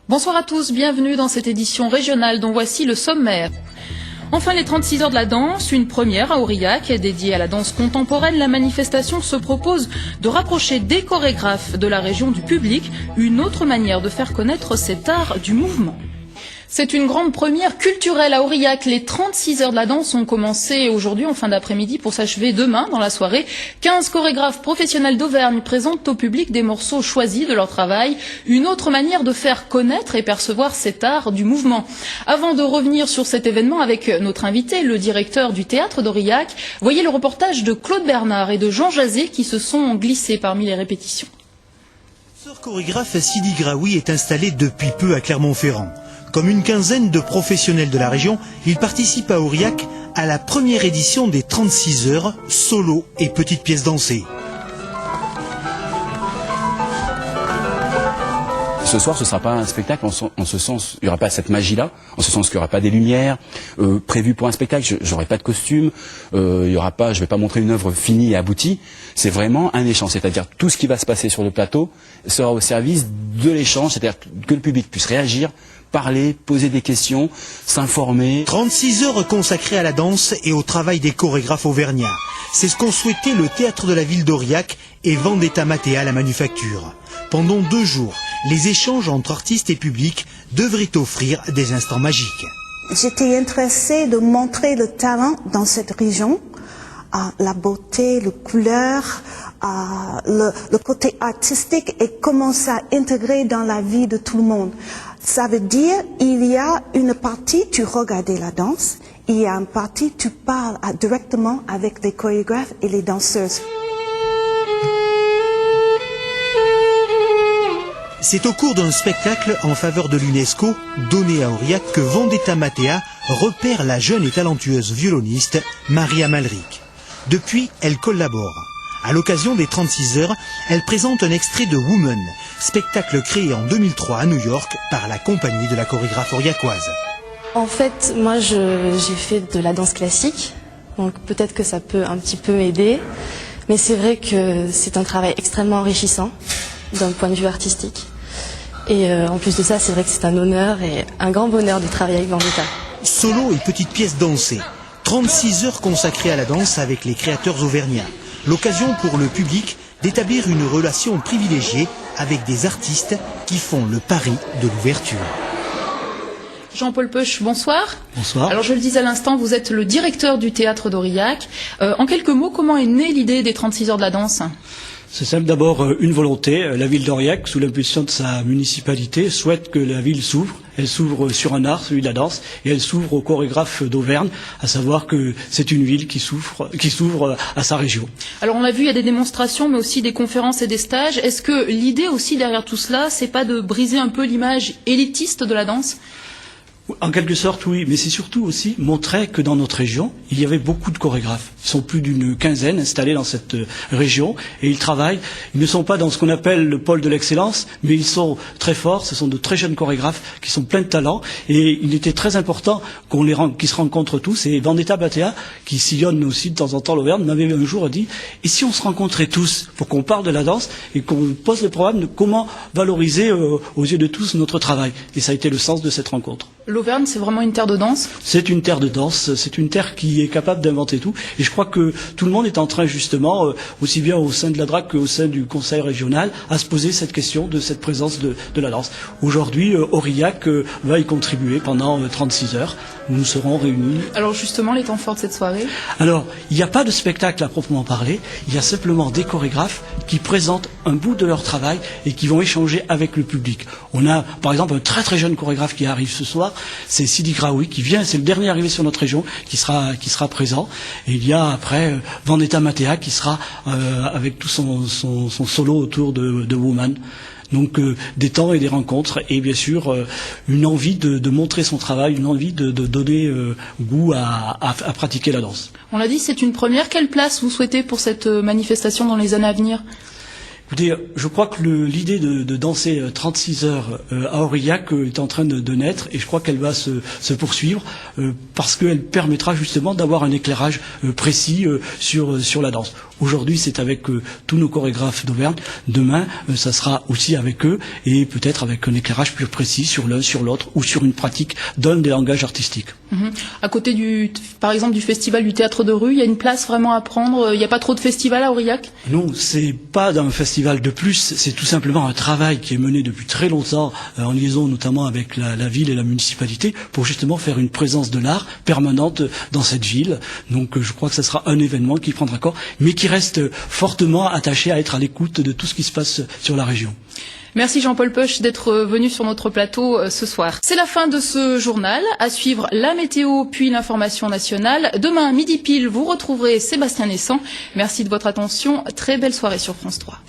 Bonsoir à tous, bienvenue dans cette édition régionale dont voici le sommaire. Enfin, les 36 heures de la danse, une première à Aurillac, dédiée à la danse contemporaine. La manifestation se propose de rapprocher des chorégraphes de la région du public, une autre manière de faire connaître cet art du mouvement. C'est une grande première culturelle à Aurillac. Les 36 heures de la danse ont commencé aujourd'hui en fin d'après-midi pour s'achever demain dans la soirée. 15 chorégraphes professionnels d'Auvergne présentent au public des morceaux choisis de leur travail. Une autre manière de faire connaître et percevoir cet art du mouvement. Avant de revenir sur cet événement avec notre invité, le directeur du théâtre d'Aurillac, voyez le reportage de Claude Bernard et de Jean Jazé qui se sont glissés parmi les répétitions. Le chorégraphe Sidi Graoui est installé depuis peu à Clermont-Ferrand. Comme une quinzaine de professionnels de la région, il participe à Aurillac à la première édition des 36 heures, solo et petites pièces dansées. Ce soir, ce ne sera pas un spectacle en ce sens, il n'y aura pas cette magie-là, en ce sens qu'il n'y aura pas des lumières prévues pour un spectacle, j'aurai pas de costume, je ne vais pas montrer une œuvre finie et aboutie. C'est vraiment un échange, c'est-à-dire tout ce qui va se passer sur le plateau sera au service de l'échange, c'est-à-dire que le public puisse réagir, parler, poser des questions, s'informer. 36 heures consacrées à la danse et au travail des chorégraphes auvergnats. C'est ce qu'ont souhaité le théâtre de la ville d'Aurillac et Vendetta Matea la manufacture. Pendant 2 jours, les échanges entre artistes et public devraient offrir des instants magiques. J'étais intéressée de montrer le talent dans cette région, la beauté, les couleurs, le côté artistique et comment ça intégrer dans la vie de tout le monde. Ça veut dire il y a une partie, tu regardais la danse, il y a une partie, tu parles directement avec les chorégraphes et les danseuses. C'est au cours d'un spectacle en faveur de l'UNESCO, donné à Aurillac, que Vendetta Matea repère la jeune et talentueuse violoniste Maria Malric. Depuis, elle collabore. À l'occasion des 36 heures, elle présente un extrait de Woman, spectacle créé en 2003 à New York par la compagnie de la chorégraphe aurillacoise. En fait, moi j'ai fait de la danse classique, donc peut-être que ça peut un petit peu m'aider, mais c'est vrai que c'est un travail extrêmement enrichissant d'un point de vue artistique. Et en plus de ça, c'est vrai que c'est un honneur et un grand bonheur de travailler avec Vendetta. Solo et petites pièces dansées. 36 heures consacrées à la danse avec les créateurs auvergnats. L'occasion pour le public d'établir une relation privilégiée avec des artistes qui font le pari de l'ouverture. Jean-Paul Peuch, bonsoir. Bonsoir. Alors je le disais à l'instant, vous êtes le directeur du théâtre d'Aurillac. En quelques mots, comment est née l'idée des 36 heures de la danse ? C'est simple, d'abord une volonté. La ville d'Aurillac, sous l'impulsion de sa municipalité, souhaite que la ville s'ouvre. Elle s'ouvre sur un art, celui de la danse, et elle s'ouvre aux chorégraphes d'Auvergne, à savoir que c'est une ville qui s'ouvre à sa région. Alors on l'a vu, il y a des démonstrations, mais aussi des conférences et des stages. Est-ce que l'idée aussi derrière tout cela, c'est pas de briser un peu l'image élitiste de la danse ? En quelque sorte, oui, mais c'est surtout aussi montrer que dans notre région, il y avait beaucoup de chorégraphes. Ils sont plus d'une quinzaine installés dans cette région et ils travaillent. Ils ne sont pas dans ce qu'on appelle le pôle de l'excellence, mais ils sont très forts. Ce sont de très jeunes chorégraphes qui sont pleins de talent et il était très important qu'ils se rencontrent tous. Et Vendetta Matea, qui sillonne aussi de temps en temps l'Auvergne, m'avait un jour dit « Et si on se rencontrait tous pour qu'on parle de la danse et qu'on pose le problème de comment valoriser aux yeux de tous notre travail ?» Et ça a été le sens de cette rencontre. L'Auvergne, c'est vraiment une terre de danse ? C'est une terre de danse, c'est une terre qui est capable d'inventer tout. Et je crois que tout le monde est en train justement, aussi bien au sein de la DRAC qu'au sein du conseil régional, à se poser cette question de cette présence de la danse. Aujourd'hui, Aurillac va y contribuer pendant 36 heures. Nous serons réunis. Alors justement, les temps forts de cette soirée ? Alors, il n'y a pas de spectacle à proprement parler, il y a simplement des chorégraphes qui présentent un bout de leur travail et qui vont échanger avec le public. On a par exemple un très très jeune chorégraphe qui arrive ce soir, c'est Sidi Graoui qui vient, c'est le dernier arrivé sur notre région qui sera présent. Et il y a après Vendetta Matea qui sera avec tout son solo autour de Woman. Donc des temps et des rencontres et bien sûr une envie de montrer son travail, une envie de donner goût à pratiquer la danse. On l'a dit, c'est une première. Quelle place vous souhaitez pour cette manifestation dans les années à venir ? Écoutez, je crois que l'idée de danser 36 heures à Aurillac est en train de naître et je crois qu'elle va se poursuivre parce qu'elle permettra justement d'avoir un éclairage précis sur la danse. Aujourd'hui, c'est avec tous nos chorégraphes d'Auvergne. Demain, ça sera aussi avec eux et peut-être avec un éclairage plus précis sur l'un, sur l'autre ou sur une pratique d'un des langages artistiques. À côté par exemple, du festival du théâtre de rue, il y a une place vraiment à prendre. Il n'y a pas trop de festivals à Aurillac? Non, c'est pas un festival de plus. C'est tout simplement un travail qui est mené depuis très longtemps, en liaison notamment avec la ville et la municipalité, pour justement faire une présence de l'art permanente dans cette ville. Donc, je crois que ça sera un événement qui prendra corps, mais qui reste fortement attaché à être à l'écoute de tout ce qui se passe sur la région. Merci Jean-Paul Peuch d'être venu sur notre plateau ce soir. C'est la fin de ce journal. À suivre la météo puis l'information nationale. Demain, midi pile, vous retrouverez Sébastien Naissant. Merci de votre attention. Très belle soirée sur France 3.